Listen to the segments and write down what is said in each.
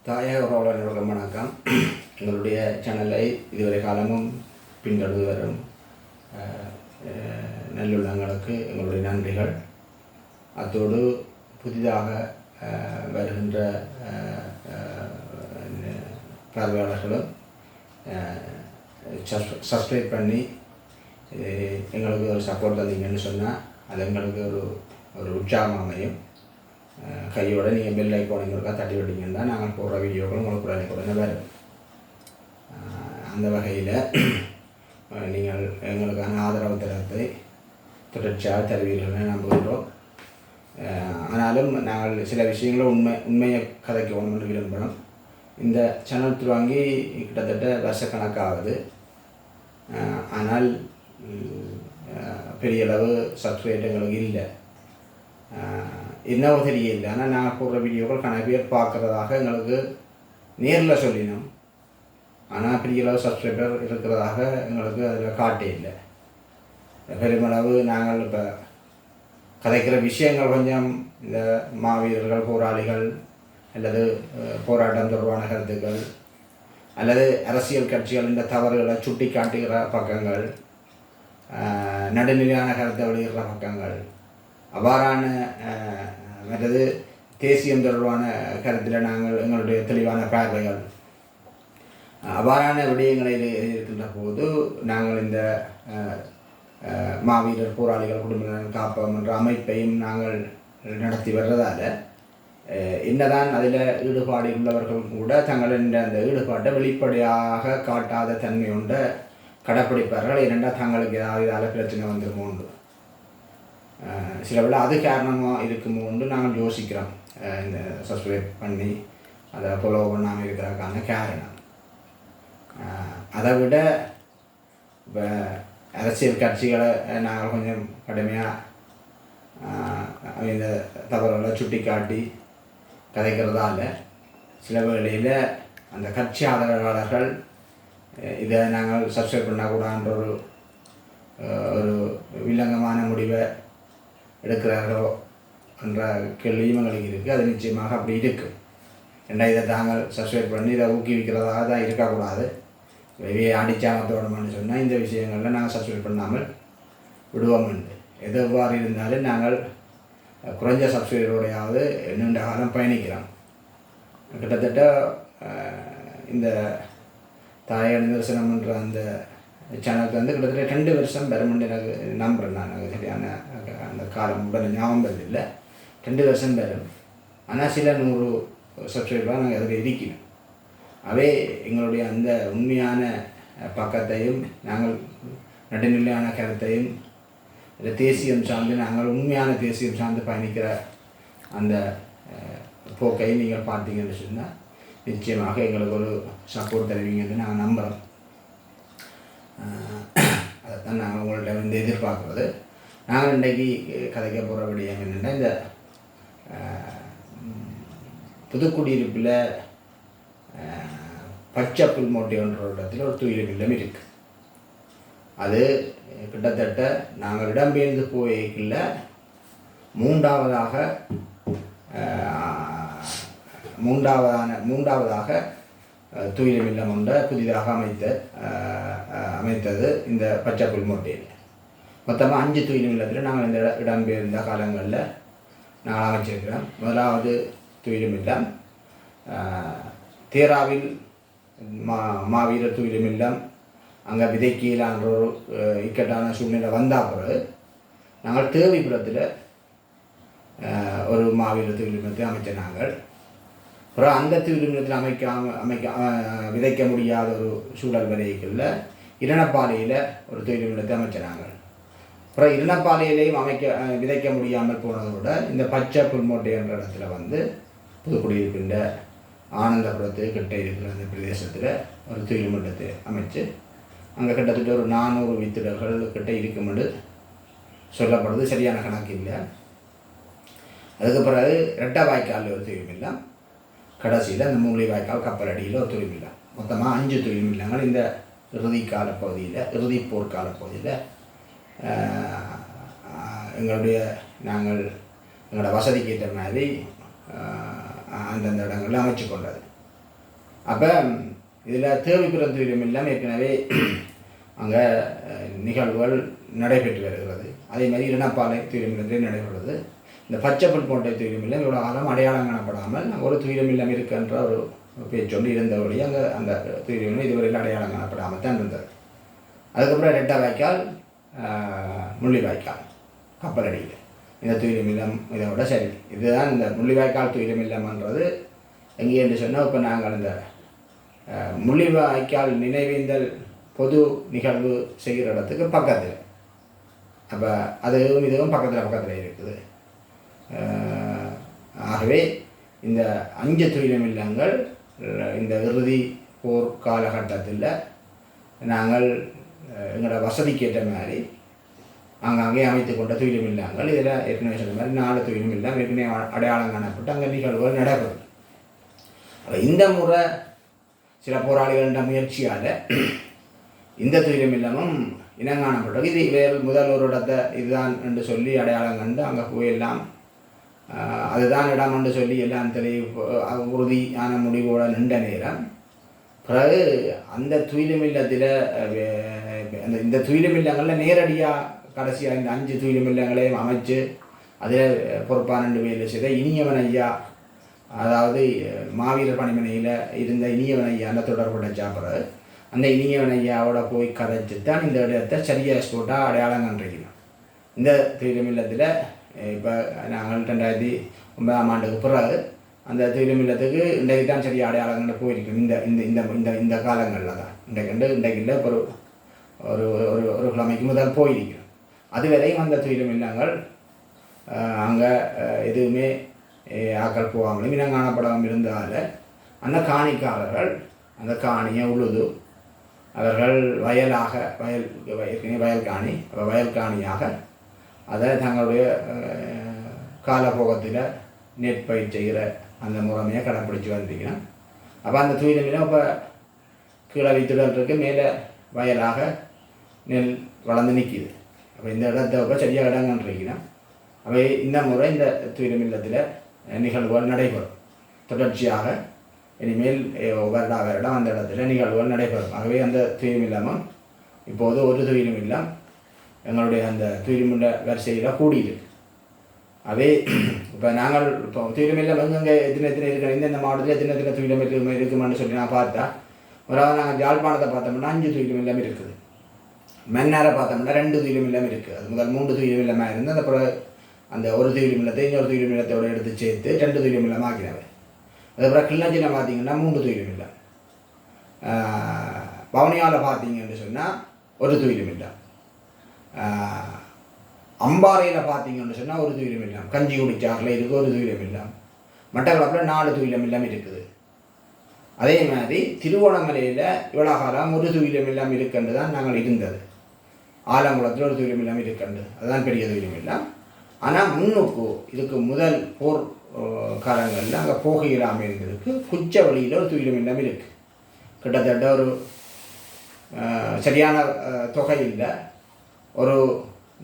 தாயக உறவுகளுக்கு வணக்கம். எங்களுடைய சேனலை இதுவரை காலமும் பின்தொடர்ந்து வரும் நல்லுள்ளங்களுக்கு எங்களுடைய நன்றிகள். அத்தோடு புதிதாக வருகின்ற பார்வையாளர்களும் சப்ஸ்கிரைப் பண்ணி எங்களுக்கு ஒரு சப்போர்ட் தந்தீங்கன்னு சொன்னால் அது எங்களுக்கு ஒரு உற்சாகம் அமையும். கையோட நீங்கள் பெல் ஐக்கானுங்களுக்கா தட்டி விட்டீங்கன்னா நாங்கள் போடுற வீடியோக்கள் உங்களுக்கு உடனே வரும். அந்த வகையில் நீங்கள் எங்களுக்கான ஆதரவு தரத்தை தொடர்ச்சியாக தருவீர்கள் நம்புகின்றோம். ஆனாலும் நாங்கள் சில விஷயங்களை உண்மையை கதைக்கணும் என்று விரும்புகிறோம். இந்த சேனல் துவங்கி கிட்டத்தட்ட வருஷக்கணக்காகுது. ஆனால் பெரிய அளவு சப்ஸ்கிரைப் எங்களுக்கு இல்லை, என்னவோ தெரியல. ஆனால் நாங்கள் போடுற வீடியோக்கள் கணக்கு பேர் பார்க்குறதாக எங்களுக்கு நேரில் சொல்லினோம். ஆனால் பெரிய அளவு சப்ஸ்கிரைபர் இருக்கிறதாக எங்களுக்கு அதில் காட்டே இல்லை. பெருமளவு நாங்கள் இப்போ கதைக்கிற விஷயங்கள் கொஞ்சம் இந்த மாவீரர்கள், போராளிகள் அல்லது போராட்டம் தொடர்பான கருத்துக்கள் அல்லது அரசியல் கட்சிகள் இந்த தவறுகளை சுட்டி காட்டுகிற பக்கங்கள், நடுநிலையான கருத்தை வெளியிடுற பக்கங்கள், அவ்வாறான மற்றது தேசியம் தொடர்பான கருத்தில் நாங்கள் எங்களுடைய தெளிவான பார்வைகள், அவ்வாறான விடயங்களில் இருக்கின்ற போது நாங்கள் இந்த மாவீரர் போராளிகள் குடும்பத்தினர் காப்பகம் என்ற அமைப்பையும் நாங்கள் நடத்தி வர்றதால் என்னதான் அதில் ஈடுபாடு உள்ளவர்கள் கூட தங்களின் அந்த ஈடுபாட்டை வெளிப்படையாக காட்டாத தன்மை உண்ட கடைப்பிடிப்பார்கள். இரண்டால் தங்களுக்கு ஏதாவது இதால் பிரச்சனை வந்துருமோண்டு சில வேளை அது காரணமாக இருக்குமோன்னு நாங்கள் யோசிக்கிறோம். இந்த சப்ஸ்கிரைப் பண்ணி அதை ஃபாலோ பண்ணாமல் இருக்கிறதுக்கான காரணம். அதை விட இப்போ அரசியல் கட்சிகளை நாங்கள் கொஞ்சம் கடுமையாக இந்த தவறுகளை சுட்டி காட்டி கதைக்கிறதால சில வேளையில் அந்த கட்சி ஆதரவாளர்கள் இதை நாங்கள் சப்ஸ்கிரைப் பண்ணக்கூடாதுன்ற ஒரு வில்லங்கமான முடிவை எடுக்கிறார்களோ என்ற கேள்வியும் எங்களுக்கு இருக்குது. அது நிச்சயமாக அப்படி இருக்குது. இதை தாங்கள் சப்ஸ்கிரைப் பண்ணி இதை ஊக்குவிக்கிறதாக தான் இருக்கக்கூடாது. வெளியே அடிச்சாமத்தோடமான்னு சொன்னால் இந்த விஷயங்களில் நாங்கள் சப்ஸ்கிரைப் பண்ணாமல் விடுவோம்ண்டு. எது எவ்வாறு இருந்தாலும் நாங்கள் குறைஞ்ச சப்ஸ்கிரைபரோடையாவது நீண்ட காலம் பயணிக்கிறோம். கிட்டத்தட்ட இந்த தாயக நிதர்சனம்ன்ற அந்த சேனலுக்கு வந்து கிட்டத்தட்ட 2 வருஷம் பெறும்னு எனக்கு நம்புகிறேன். நான் சரியான அந்த காலம் உடனே ஞாபகம் இல்லை. 2 வருஷம் பெறும். ஆனால் சில 100 சப்ஸ்கிரைபராக நாங்கள் அதில் இருக்கணும். அவே எங்களுடைய அந்த உண்மையான பக்கத்தையும் நாங்கள் நடுநிலையான கருத்தையும் தேசியம் சார்ந்து நாங்கள் உண்மையான தேசியம் சார்ந்து பயணிக்கிற அந்த போக்கை நீங்கள் பார்த்தீங்கன்னு சொன்னால் நிச்சயமாக எங்களுக்கு ஒரு சப்போர்ட் தருவீங்கன்னு நாங்கள் நம்புகிறோம். அதைத்தான் நாங்கள் உங்கள்கிட்ட வந்து எதிர்பார்க்குறது. நாங்கள் இன்றைக்கி கதைக்க போகிற விடயம் என்னென்னா, இந்த புதுக்குடியிருப்பில் பச்சை புல்மோட்டைன்ற இடத்துல ஒரு துயில் இல்லம் இருக்குது. அது கிட்டத்தட்ட நாங்கள் இடம்பெயர்ந்து போய்க்குள்ள மூன்றாவதாக துயிலும் இல்லம் ஒன்றை புதிதாக அமைத்தது இந்த பச்சை புல்மோட்டையில். மொத்தமாக 5 துயிலும் இல்லத்தில் நாங்கள் இந்த இடம்பெயர்ந்த காலங்களில் நாங்கள் அமைச்சிருக்கிறோம். முதலாவது துயிலும் இல்லம் தேராவில் மாவீரர் துயிலும் இல்லம். அங்கே விதைக்கீழான்ற ஒரு இக்கட்டான சூழ்நிலை வந்தால் பிறகு நாங்கள் தேவிபுரத்தில் ஒரு மாவீரர் துயிலுமிலத்தை அமைச்ச நாங்கள். அப்புறம் அந்த துயிலுமிலத்தில் விதைக்க முடியாத ஒரு சூழல் வரைக்குள்ள இரணப்பாலையில் ஒரு துயிலுமிலத்தை அமைச்ச நாங்கள். அப்புறம் இரணப்பாலையிலையும் விதைக்க முடியாமல் போனதோட இந்த பச்சை புல்மோட்டை என்ற இடத்துல வந்து புதுக்குடியிருக்கின்ற ஆனந்தபுரத்து கிட்ட இருக்கிற அந்த பிரதேசத்தில் ஒரு துயிலுமிலத்தை அமைச்சு அங்கே கிட்டத்தட்ட ஒரு 400 வித்துடர்கள் கிட்ட இருக்குமென்று சொல்லப்படுது. சரியான கணக்கு இல்லை. அதுக்கு பிறகு ரெட்டை வாய்க்காலில் ஒரு துயில் இல்லம், கடைசியில் அந்த மூலி வாய்க்கால் கப்பலடியில் ஒரு துயில் இல்லம். மொத்தமாக 5 துயில் இல்லங்கள் இந்த இறுதி போர்க்கால பகுதியில் எங்களோட வசதிக்கு ஏற்ற மாதிரி அந்தந்த இடங்களில் அமைச்சு கொண்டது. அப்போ இதில் தேவைப்புறம் துயிலும் எல்லாம் ஏற்கனவே அங்கே நிகழ்வுகள் நடைபெற்று வருகிறது. அதே மாதிரி இரணப்பாலை துயிலுமில்லத்திலே நடைபெறுகிறது. இந்த பச்சைப்பல் போன்ற துயிலுமில்லம் இவ்வளோ காலம் அடையாளம் காணப்படாமல் ஒரு துயிலுமில்லம் இருக்குன்ற ஒரு பேச்சொன்று இருந்தபடி அங்கே அந்த துயிலுமில்லம் இதுவரையில் அடையாளம் காணப்படாமல் தான் இருந்தது. அதுக்கப்புறம் ரெட்டை வாய்க்கால், முள்ளிவாய்க்கால், கப்பலடியில் இந்த துயிலுமில்லம் இதை விட சரி. இதுதான் இந்த முள்ளிவாய்க்கால் துயிலுமில்லம்ன்றது எங்கே என்று சொன்னால், இப்போ நாங்கள் இந்த முள்ளிவாய்க்கால் நினைவேந்தல் பொது நிகழ்வு செய்கிற இடத்துக்கு பக்கத்தில், அப்போ அதுவும் இதுவும் பக்கத்தில் இருக்குது. ஆகவே இந்த 5 துயிலுமில்லங்கள் இந்த இறுதி போர் காலகட்டத்தில் நாங்கள் எங்களோட வசதிக்கேற்ற மாதிரி அங்கங்கே அமைத்து கொண்ட துயிலுமில்லங்கள். இதில் ஏற்கனவே சொன்ன மாதிரி 4 துயிலுமில்லம் ஏற்கனவே அடையாளம் காணப்பட்டு அங்கே நிகழ்வுகள் நடைபெறும். இந்த முறை சில போராளிகளின் முயற்சியால் இந்த துயிலுமில்லமும் இனங்காணப்பட்டது. இது வேறு முதல் ஒரு இடத்தை இதுதான் என்று சொல்லி அடையாளம் கண்டு அங்கே போயெல்லாம் அதுதான் இடம் என்று சொல்லி எல்லாம் உறுதியான முடிவோடு நின்ற நேரம் பிறகு அந்த துயிலுமில்லத்தில் இந்த துயிலுமில்லங்களில் நேரடியாக கடைசியாக இந்த 5 துயிலுமில்லங்களையும் அமைச்சு அதில் பொறுப்பான 2 பேர் செய்த இனியவன் ஐயா, அதாவது மாவீரர் பணிமனையில் இருந்த இனியவன் ஐயான்னு தொடர்புடைச்சா பிறகு அந்த இனியவன் ஐயாவோட போய் கதைச்சு தான் இந்த இடத்தை சரியாக ஸ்போட்டாக அடையாளம் கண்டிருக்கணும். இந்த துயிலுமில்லத்தில் இப்போ நாங்கள் 2009ஆம் ஆண்டுக்கு பிறகு அந்த துயிலுமில்லத்துக்கு இன்றைக்கு தான் சரியாக அடையாளம் கண்டு போயிருக்கோம். இந்த இந்த இந்த இந்த காலங்களில் தான் இன்றைக்கு இல்லை ஒரு ஒரு ஒரு கிழமைக்கு முதல் போயிருக்கணும். அதுவரையும் அந்த துயிலுமில்லங்கள் அங்கே எதுவுமே ஆக்கள் போகாமலும் இனங்காணப்படாமல் இருந்தால் அந்த காணிக்காரர்கள் அந்த காணியை உழுது அவர்கள் வயலாக வயல் காணி வயல் காணியாக அதை தங்களுடைய காலப்போகத்தில் நெற்பயிர் செய்கிற அந்த முறைமையை கடைப்பிடிச்சு வந்திருக்கணும். அப்போ அந்த துயிலுமில்லம் இப்போ கீழே வித்துடல் இருக்கு, மேலே வயலாக நெல் வளர்ந்து நிற்கிது. அப்போ இந்த இடத்த இப்போ சரியாக இடங்கள் இருக்கணும். அவை இந்த முறை இந்த துயிலுமில்லத்தில் நிகழ்வுகள் நடைபெறும். தொடர்ச்சியாக இனிமேல் வருடம் அந்த இடத்துல நிகழ்வுகள் நடைபெறும். ஆகவே அந்த துயிலுமில்லமும் இப்போது ஒரு துயிலுமில்லம் எங்களுடைய அந்த துயிலுமில்ல வரிசையில் கூடியிருக்கு. அவே இப்போ நாங்கள் இப்போ துயிலுமில்லம் எங்கெங்கே எத்தனை இருக்கிற இந்த மாவட்டத்தில் எத்தனை துயிலுமில்லம் இருக்குமான்னு சொல்லி நான் பார்த்தா, நாங்கள் யாழ்ப்பாணத்தை பார்த்தோம்னா 5 துயிலுமில்லம் இருக்குது. மன்னாரை பார்த்தோம்னா 2 துயிலுமில்லம் இருக்குது. அது முதல் 3 துயிலுமில்லமாக இருந்து அந்த பிறகு அந்த ஒரு துயிலுமில்லத்தை இன்னொரு துயிலுமில்லத்தோடு எடுத்து சேர்த்து 2 துயிலுமில்லம் ஆக்கினவை. அதுக்கப்புறம் கிளிநொச்சியில் பார்த்தீங்கன்னா 3 துயிலுமில்லம். வவுனியாவில் பார்த்தீங்கன்னு சொன்னால் ஒரு துயிலுமில்லம். அம்பாறையில் பார்த்தீங்கன்னு சொன்னால் ஒரு துயிலுமில்லம். கஞ்சிக்குடிச்சாறில் இருக்குது ஒரு துயிலுமில்லம். மட்டக்களப்பில் 4 துயிலுமில்லம் இருக்குது. அதே மாதிரி திருவோணமலையில் இவ்வளோ காலம் ஒரு துயிலுமில்லம் இருக்குன்னு தான் நாங்கள் இருந்தது. ஆலங்குளத்தில் ஒரு துயிலுமில்லம் இருக்குண்டு, அதுதான் பெரிய துயிலுமில்லம். ஆனால் முன்னுக்கு இதுக்கு முதல் போர் காலங்களில் அங்கே போகையிலாமல் இருந்ததுக்கு குச்சவெளியில் ஒரு துயிலுமில்லம் இருக்குது. கிட்டத்தட்ட ஒரு சரியான தொகை இல்லை, ஒரு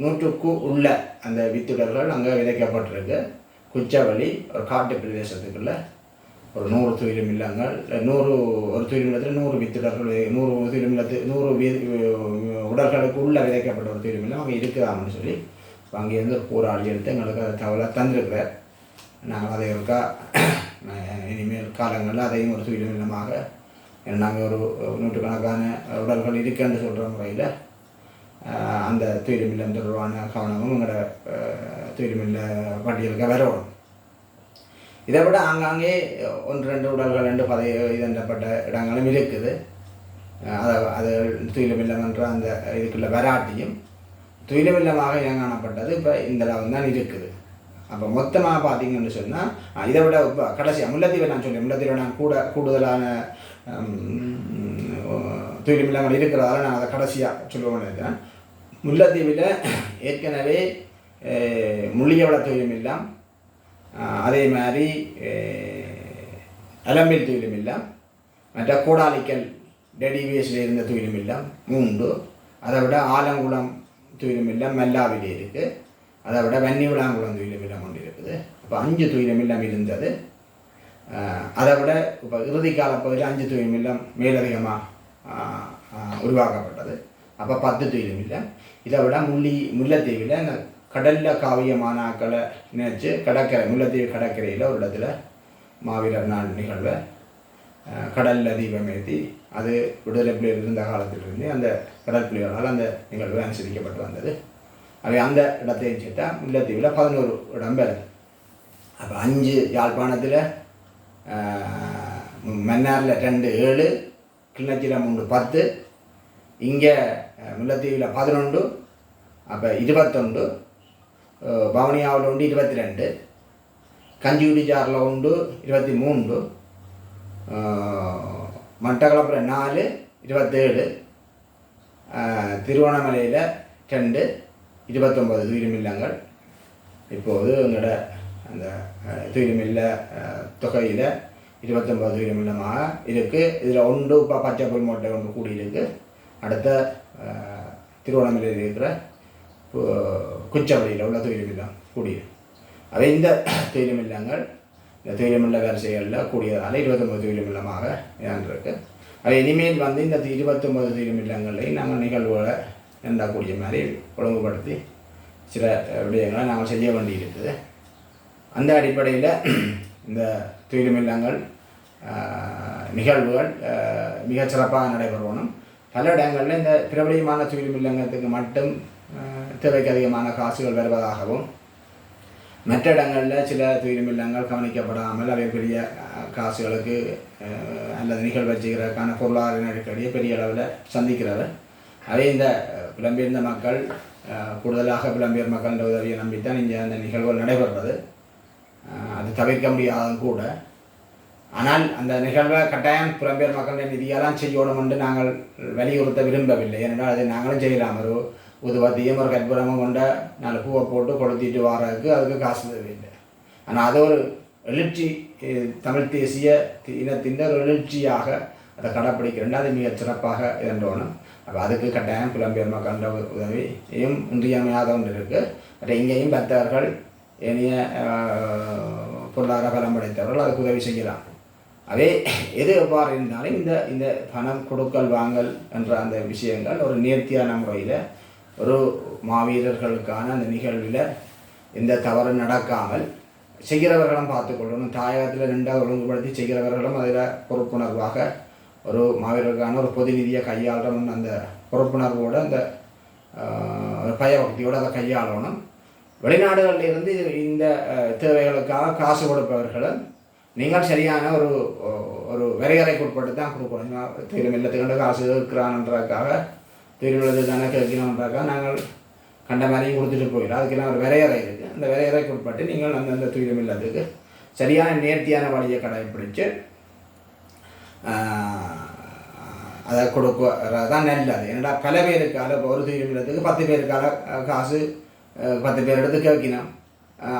100க்கு உள்ள அந்த வித்துடர்கள் அங்கே விதைக்கப்பட்டிருக்கு. குச்சவெளி ஒரு காட்டு பிரதேசத்துக்குள்ள ஒரு 100 துயிலுமில்லங்கள், 100 ஒரு துயிலுமில்லத்தில் 100 வித்துடர்கள், 100 துயிலுமில்லத்து 100 உடல்களுக்கு உள்ள விதைக்கப்பட்ட ஒரு துயிலுமில்லம் அங்கே இருக்குதாம்னு சொல்லி அங்கேருந்து ஒரு போராளி எடுத்து எங்களுக்கு அதை தகவலை தந்திருக்கிறார். நாங்கள் அதை இருக்கா இனிமேல் காலங்களில் அதையும் ஒரு துயிலுமில்லமாக நாங்கள் ஒரு 100கணக்கான உடல்கள் இருக்குன்னு சொல்கிற முறையில் அந்த துயிலுமில்லம் தொடர்பான கவனமும் எங்களோட துயிலுமில்ல பட்டியலுக்கு வரணும். இதை விட ஆங்காங்கே 1-2 உடல்கள் 2 இதப்பட்ட இடங்களும் இருக்குது. அது துயிலுமில்லம் என்ற அந்த இதுக்குள்ள வராட்டியும் துயிலுமில்லமாக இனங்காணப்பட்டது இப்போ இந்த அளவு தான் இருக்குது. அப்போ மொத்தமாக பார்த்தீங்கன்னு சொன்னால் இதை விட இப்போ கடைசியாக முல்லைத்தீவை நான் சொல்லுவேன். முல்லைத்தீவை நான் கூடுதலான துயிலுமில்லங்கள் இருக்கிறதால நான் அதை கடைசியாக சொல்லுவேன் நினைக்கிறேன். முல்லைத்தீவில் ஏற்கனவே முள்ளியவள துயிலுமில்லம், அதே மாதிரி அலம்பில் துயிலுமில்லம், மற்ற கோடாலிக்கல் டெடிவேஸில் இருந்த துயிலுமில்லம் 3, அதை விட ஆலங்குளம் துயிலுமில்லம் மெல்லாவிலே இருக்குது, அதை விட வன்னிவிளாங்குளம் துயிலுமில்லம் ஒன்று இருக்குது. அப்போ 5 துயிலுமில்லம் இருந்தது. அதை விட இப்போ இறுதி காலப்பகுதியில் 5 தூய்மை இல்லம் மேலதிகமாக உருவாக்கப்பட்டது. அப்போ 10 தூய்மை இல்லம். இதை விட முல்லைத்தீவில் இந்த கடலில் காவிய மாணாக்களை நினைச்சு கடற்கரை முல்லைத்தீவு கடற்கரையில் ஒரு இடத்துல மாவீரர் நாள் நிகழ்வை கடலில் தீபமேற்றி அது விடுதலை புலிகள் இருந்த காலத்திலிருந்து அந்த கடல் புலிகளால் அந்த நிகழ்வு அனுசரிக்கப்பட்டு வந்தது. அவை அந்த இடத்தையும் சேர்த்தா முல்லைத்தீவில் 11 இடம் பெறுது. அப்போ 5 யாழ்ப்பாணத்தில், மன்னாரில் 2 7, கிளிநொச்சியில் 3 10, இங்கே முல்லைத்தீவில் 11, அப்போ 21, வவுனியாவில் உண்டு 22, கஞ்சிகுடிச்சாரில் உண்டு 23, மட்டக்களப்பில் 4, 27, திருவண்ணாமலையில் 2, 29 துயிலுமில்லங்கள். இப்போது எங்களோட அந்த துயிலுமில்ல தொகையில் 29 துயிலுமில்லமாக இருக்குது. இதில் ஒன்று இப்போ பச்சை புல் மூட்டை ஒன்று கூடியிருக்கு. அடுத்த திருவண்ணாமலையில் இருக்கிற குச்சவெளியில் உள்ள துயிலுமில்லம் கூடியிருக்கு. அவை இந்த துயிலுமில்லங்கள் இந்த துயிலுமில்ல வரிசைகளில் கூடியதால் 29 துயிலுமில்லமாக இருக்கு. அவை இனிமேல் வந்து இந்த 29 துயிலுமில்லங்களையும் நாங்கள் நிகழ்வுகளை கூடிய மாதிரி ஒழுங்குபடுத்தி சில விடயங்களை நாங்கள் செய்ய வேண்டி இருக்குது. அந்த அடிப்படையில் இந்த துயிலுமில்லங்கள் நிகழ்வுகள் மிகச் சிறப்பாக நடைபெறணும். பல இடங்களில் இந்த பிரபலியமான துயிலுமில்லங்கத்துக்கு மட்டும் தேவைக்கு அதிகமான காசுகள் வருவதாகவும், மற்ற இடங்களில் சில துயிலுமில்லங்கள் கவனிக்கப்படாமல் அவை பெரிய காசுகளுக்கு அல்லது நிகழ்வை செய்கிறதுக்கான பொருளாதார நெருக்கடியை பெரிய அளவில் சந்திக்கிறவர். அதே இந்த புலம்பெயர்ந்த மக்கள், கூடுதலாக புலம்பெயர் மக்களின் உதவியை நம்பித்தான் இங்கே அந்த நிகழ்வுகள் நடைபெறுவது. அது தவிர்க்க முடியாதும் கூட. ஆனால் அந்த நிகழ்வை கட்டாயம் புலம்பெயர் மக்களின் நிதியெல்லாம் செய்யணும் என்று நாங்கள் வலியுறுத்த விரும்பவில்லை. ஏனென்றால் அதை நாங்களும் செய்யலாம். ஒரு உதுவத்தியும் ஒரு கற்பூரமும் கொண்ட 4 பூவை போட்டு கொளுத்திட்டு வாரதுக்கு அதுக்கு காசு தேவையில்லை. ஆனால் அது ஒரு எழுச்சி, தமிழ் தேசிய இனத்தின் ஒரு எழுச்சியாக அதை கடைப்பிடிக்கிறேன். அது மிகச் சிறப்பாக இருந்தோணும். அப்போ அதுக்கு கட்டாயம் புலம்பெயர் மக்களின் உதவியும் இன்றியமையாத ஒன்று இருக்குது. பட் இங்கேயும் பக்தர்கள், ஏனைய பொருளாதார பலம் படைத்தவர்கள் அதுக்கு உதவி செய்யலாம். அதே எது எவ்வாறு இருந்தாலும் இந்த பணம் கொடுக்கல் வாங்கல் என்ற அந்த விஷயங்கள் ஒரு நேர்த்தியான முறையில் ஒரு மாவீரர்களுக்கான அந்த நிகழ்வில் எந்த தவறு நடக்காமல் செய்கிறவர்களும் பார்த்துக்கொள்ளணும். தாயகத்தில் 2 ஒழுங்குபடுத்தி செய்கிறவர்களும் அதில் பொறுப்புணர்வாக ஒரு மாவீரர்களுக்கான ஒரு பொது நிதியை கையாளணும். அந்த பொறுப்புணர்வோடு அந்த பயபக்தியோடு அதை கையாளணும். வெளிநாடுகளில் இருந்து இந்த தேவைகளுக்காக காசு கொடுப்பவர்களும் நீங்கள் சரியான ஒரு வரையறைக்கு உட்பட்டு தான் கொடுக்கணும். துயிலுமில்லத்துக்கு காசு இருக்கிறான்றதுக்காக துயிலுமில்லத்து தானே கேட்கணுன்றதுக்காக நாங்கள் கண்ட மாதிரியும் கொடுத்துட்டு போயிடும். அதுக்கெல்லாம் ஒரு வரையறை இருக்குது. அந்த வரையறைக்கு உட்பட்டு நீங்கள் அந்த துயிலுமில்லத்துக்கு சரியான நேர்த்தியான வழியை கடைபிடிச்சு அதை கொடுக்கறதான் நல்லது. ஏன்னா பல பேருக்கால இப்போ ஒரு துயிலுமில்லத்துக்கு 10 பேருக்கால காசு 10 பேர் எடுத்து கேட்கணும்,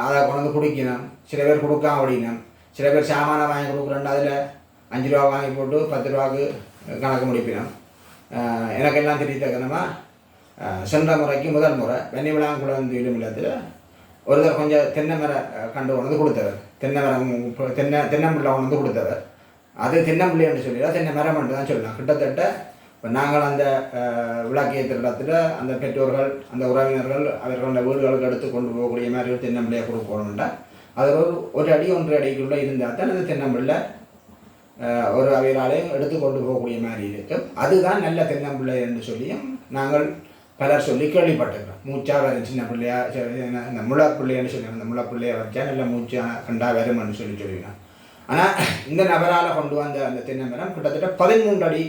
அதை கொண்டு குடிக்கணும். சில பேர் கொடுக்காம ஓடினோம். சில பேர் சாமானை வாங்கி கொடுக்குறேன், அதில் 5 ரூபா வாங்கி போட்டு 10 ரூபாய்க்கு கணக்கு முடிப்பினோம். எனக்கெல்லாம் தெரியத்தக்கனமா சென்ற முறைக்கு முதல் முறை வெண்ணிவிழாங்குளம் துயிலுமில்லத்தில் ஒருத்தர் கொஞ்சம் தென்னை மரம் கண்டு கொண்டு கொடுத்தவர், தென்னம்பிள்ளை கொண்டு கொடுத்தவர். அது தென்னம்பிள்ளைன்னு சொல்லிடா, தென்னை மரம் மட்டும் தான் சொல்லலாம். கிட்டத்தட்ட இப்போ நாங்கள் அந்த விளக்கேற்ற இடத்துல அந்த பெற்றோர்கள், அந்த உறவினர்கள் அவர்களோட வீடுகளுக்கு எடுத்து கொண்டு போகக்கூடிய மாதிரி ஒரு தென்னம்பிள்ளையை கொடுக்கணும்டா. அது ஒரு அடி 1 அடிக்குள்ளே இருந்தால் தான் அந்த தென்னம்பிள்ளை ஒரு அவையாலையும் எடுத்து கொண்டு போகக்கூடிய மாதிரி இருக்கும். அதுதான் நல்ல தென்னம்பிள்ளை என்று சொல்லியும் நாங்கள் பலர் சொல்லி கேள்விப்பட்டிருக்கோம். மூச்சா வரும் சின்ன பிள்ளையா, இந்த முளைப்பிள்ளைன்னு சொல்லி அந்த முளைப்பிள்ளையை வச்சா நல்ல மூச்சா கண்டா வரும்னு சொல்லிவிடும். ஆனால் இந்த நபரால் கொண்டு வந்த அந்த தென்னை மரம் கிட்டத்தட்ட 13 அடி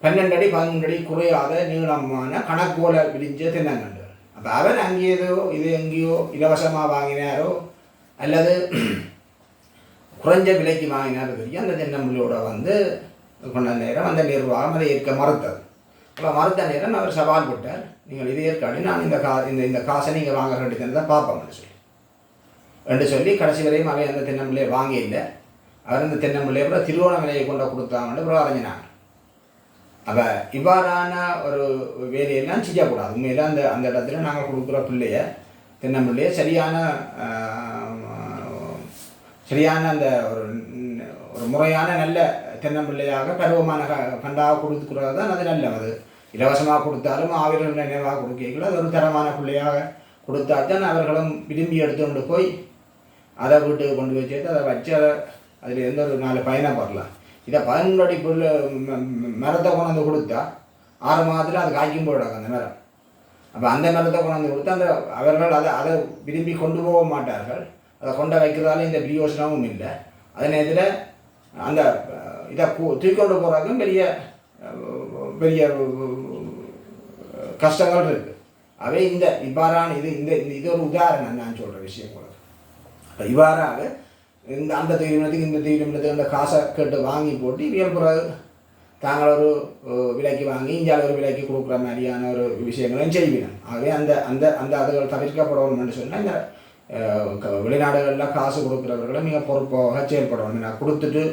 12 அடி 13 அடி குறையாத நீளமான கணக்கோல விரிஞ்ச தென்னங்கண்டு. அப்போ அவர் அங்கேயோ இது எங்கேயோ இலவசமாக வாங்கினாரோ அல்லது குறைஞ்ச விலைக்கு வாங்கினாரோ தெரியும். அந்த தென்னம்பிள்ளையோட வந்து கொண்ட நேரம் அந்த நிர்வாகம் அதை ஏற்க மறுத்தது. அப்போ மறுத்த நேரம் அவர் சவால் விட்டார், நீங்கள் இதை ஏற்காடி நான் இந்த காசை நீங்கள் வாங்க வேண்டியது தான் பார்ப்போம்னு சொல்லி கடைசி வரையும் அவை அந்த தென்னம்பிள்ளையை வாங்க இல்லை. அவர் அந்த தென்னம்பிள்ளையை கூட திருவோணமலையை கொண்டு கொடுத்தாங்கன்னு கூட அறிஞ்சினாங்க. அப்போ இவ்வாறான ஒரு வேலையெல்லாம் செய்யக்கூடாது. உண்மையில் அந்த இடத்துல நாங்கள் கொடுக்குற பிள்ளைய தென்னம்பிள்ளையை சரியான அந்த ஒரு ஒரு முறையான நல்ல தென்னம்பிள்ளையாக பருவமான கண்டாக கொடுத்துக்கிறது தான் அது நல்லது. இலவசமாக கொடுத்தாலும் ஆவிர்கள் நினைவாக கொடுக்கல, அது ஒரு தரமான பிள்ளையாக கொடுத்தாத்தான் அவர்களும் விரும்பி எடுத்துக்கொண்டு போய் அதை வீட்டுக்கு கொண்டு வச்சு அதை வச்சு அதில் எந்த ஒரு 4 பயணம் வரலாம். இதை 11 அடி மரத்தை கொண்டாந்து கொடுத்தா 6 மாதத்தில் அது காய்க்கும் போயிடாங்க அந்த மரம். அப்போ அந்த மரத்தை கொண்டாந்து கொடுத்தா அவர்கள் அதை விரும்பி கொண்டு போக மாட்டார்கள். அதை கொண்டு வைக்கிறதால இந்த பிரயோசனமும் இல்லை. அதே நேரத்தில் அந்த இதை தூக்கொண்டு போகிறதுக்கும் பெரிய பெரிய கஷ்டங்கள் இருக்குது. அவை இவ்வாறான இது ஒரு உதாரணம் நான் சொல்கிற விஷயம் கூட. இவ்வாறாக அந்த தீவிரத்துக்கு இந்த தீவிரத்துக்கு அந்த காசை கேட்டு வாங்கி போட்டு இவியல் பிறகு தாங்கள் ஒரு விலைக்கு வாங்கி இந்தியாவில் ஒரு விலைக்கு கொடுக்குற மாதிரியான ஒரு விஷயங்களையும் செய்வினோம். ஆகவே அந்த அந்த அந்த அதுகள் தவிர்க்கப்படணும்னு சொன்னால் இந்த வெளிநாடுகளில் காசு கொடுக்குறவர்களை மிக பொறுப்பாக செயல்படணும். நான் கொடுத்துட்டு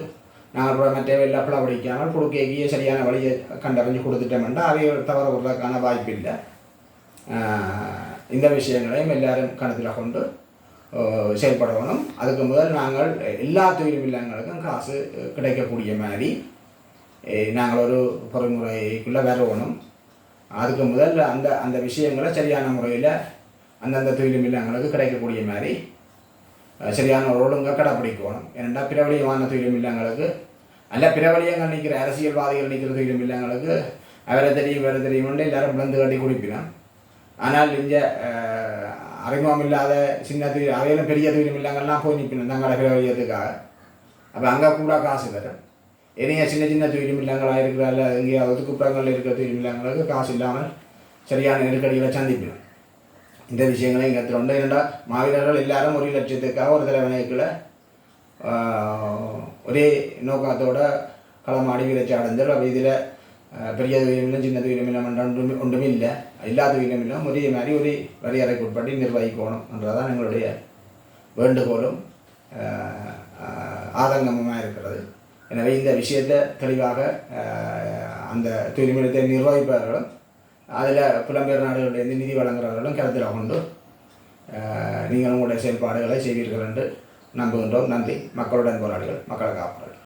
நாங்கள் மற்ற எல்லாம் பிளவடிக்காமல் கொடுக்க சரியான வழியை கண்டறிஞ்சு கொடுத்துட்டோம்னா அவைகள் தவற விடுறதுக்கான வாய்ப்பு இல்லை. இந்த விஷயங்களையும் எல்லாரும் கணத்தில் கொண்டு செயல்படணும். அதுக்கு முதல் நாங்கள் எல்லா தொழிலும் இல்லங்களுக்கும் காசு கிடைக்கக்கூடிய மாதிரி நாங்கள் ஒரு பொறிமுறைக்குள்ளே வரணும். அதுக்கு முதல் அந்த அந்த விஷயங்களை சரியான முறையில் அந்தந்த தொழிலும் இல்லங்களுக்கு கிடைக்கக்கூடிய மாதிரி சரியான ஒரு ஒழுங்காக கடைப்பிடிக்கணும். ஏன்னா பிரபலியமான தொழிலும் இல்லங்களுக்கு அல்ல பிரபலியங்கள் நிற்கிற அரசியல்வாதிகள் நிற்கிற தொழிலும் இல்லங்களுக்கு அவரை தெரியும் வேறு தெரியும்னு எல்லாரும் விழுந்து கட்டி குடிப்பினோம். ஆனால் இங்கே அறிமுகம் இல்லாத சின்ன தொழில் அவையிலும் பெரிய தொழிலும் இல்லங்கள்லாம் போய் நிற்கணும் தங்களை பிரபலியத்துக்காக. அப்போ அங்கே கூட காசு தரும். இனிய சின்ன சின்ன தொழிலும் இல்லங்களாக இருக்கிறால இங்கே ஒதுக்குப்புறங்களில் இருக்கிற தொழிலும் இல்லங்களுக்கு காசு இல்லாமல் சரியான நெருக்கடிகளை சந்திப்பினோம். இந்த விஷயங்களையும் இங்கே ஒன்று இரண்டா மாவீரர்கள் எல்லாரும் 1 லட்சத்துக்காக ஒரு தலைவனைக்குள்ள ஒரே நோக்கத்தோட களமாடி விளைச்சி அடைஞ்சல். அப்போ இதில் பெரிய தொழிலும் சின்ன தொழிலும் ஒன்றுமே இல்லை. எல்லா தொழிலும் ஒரே மாதிரி ஒரு வரையறைக்கு உட்பட்டு நிர்வகிக்கணும் என்றதான் எங்களுடைய வேண்டுகோளும் ஆதங்கமுமாக இருக்கிறது. எனவே இந்த விஷயத்தை தெளிவாக அந்த தொழில்நிலத்தை நிர்வகிப்பவர்களும் அதில் புலம்பெயர் நாடுகளிலிருந்து நிதி வழங்குகிறவர்களும் கருத்தில் கொண்டு நீங்கள் உங்களுடைய செயல்பாடுகளை செய்வீர்கள் என்று நம்புகின்றோம். நன்றி. மக்களுடன் போராடுகள், மக்களை காப்பார்கள்.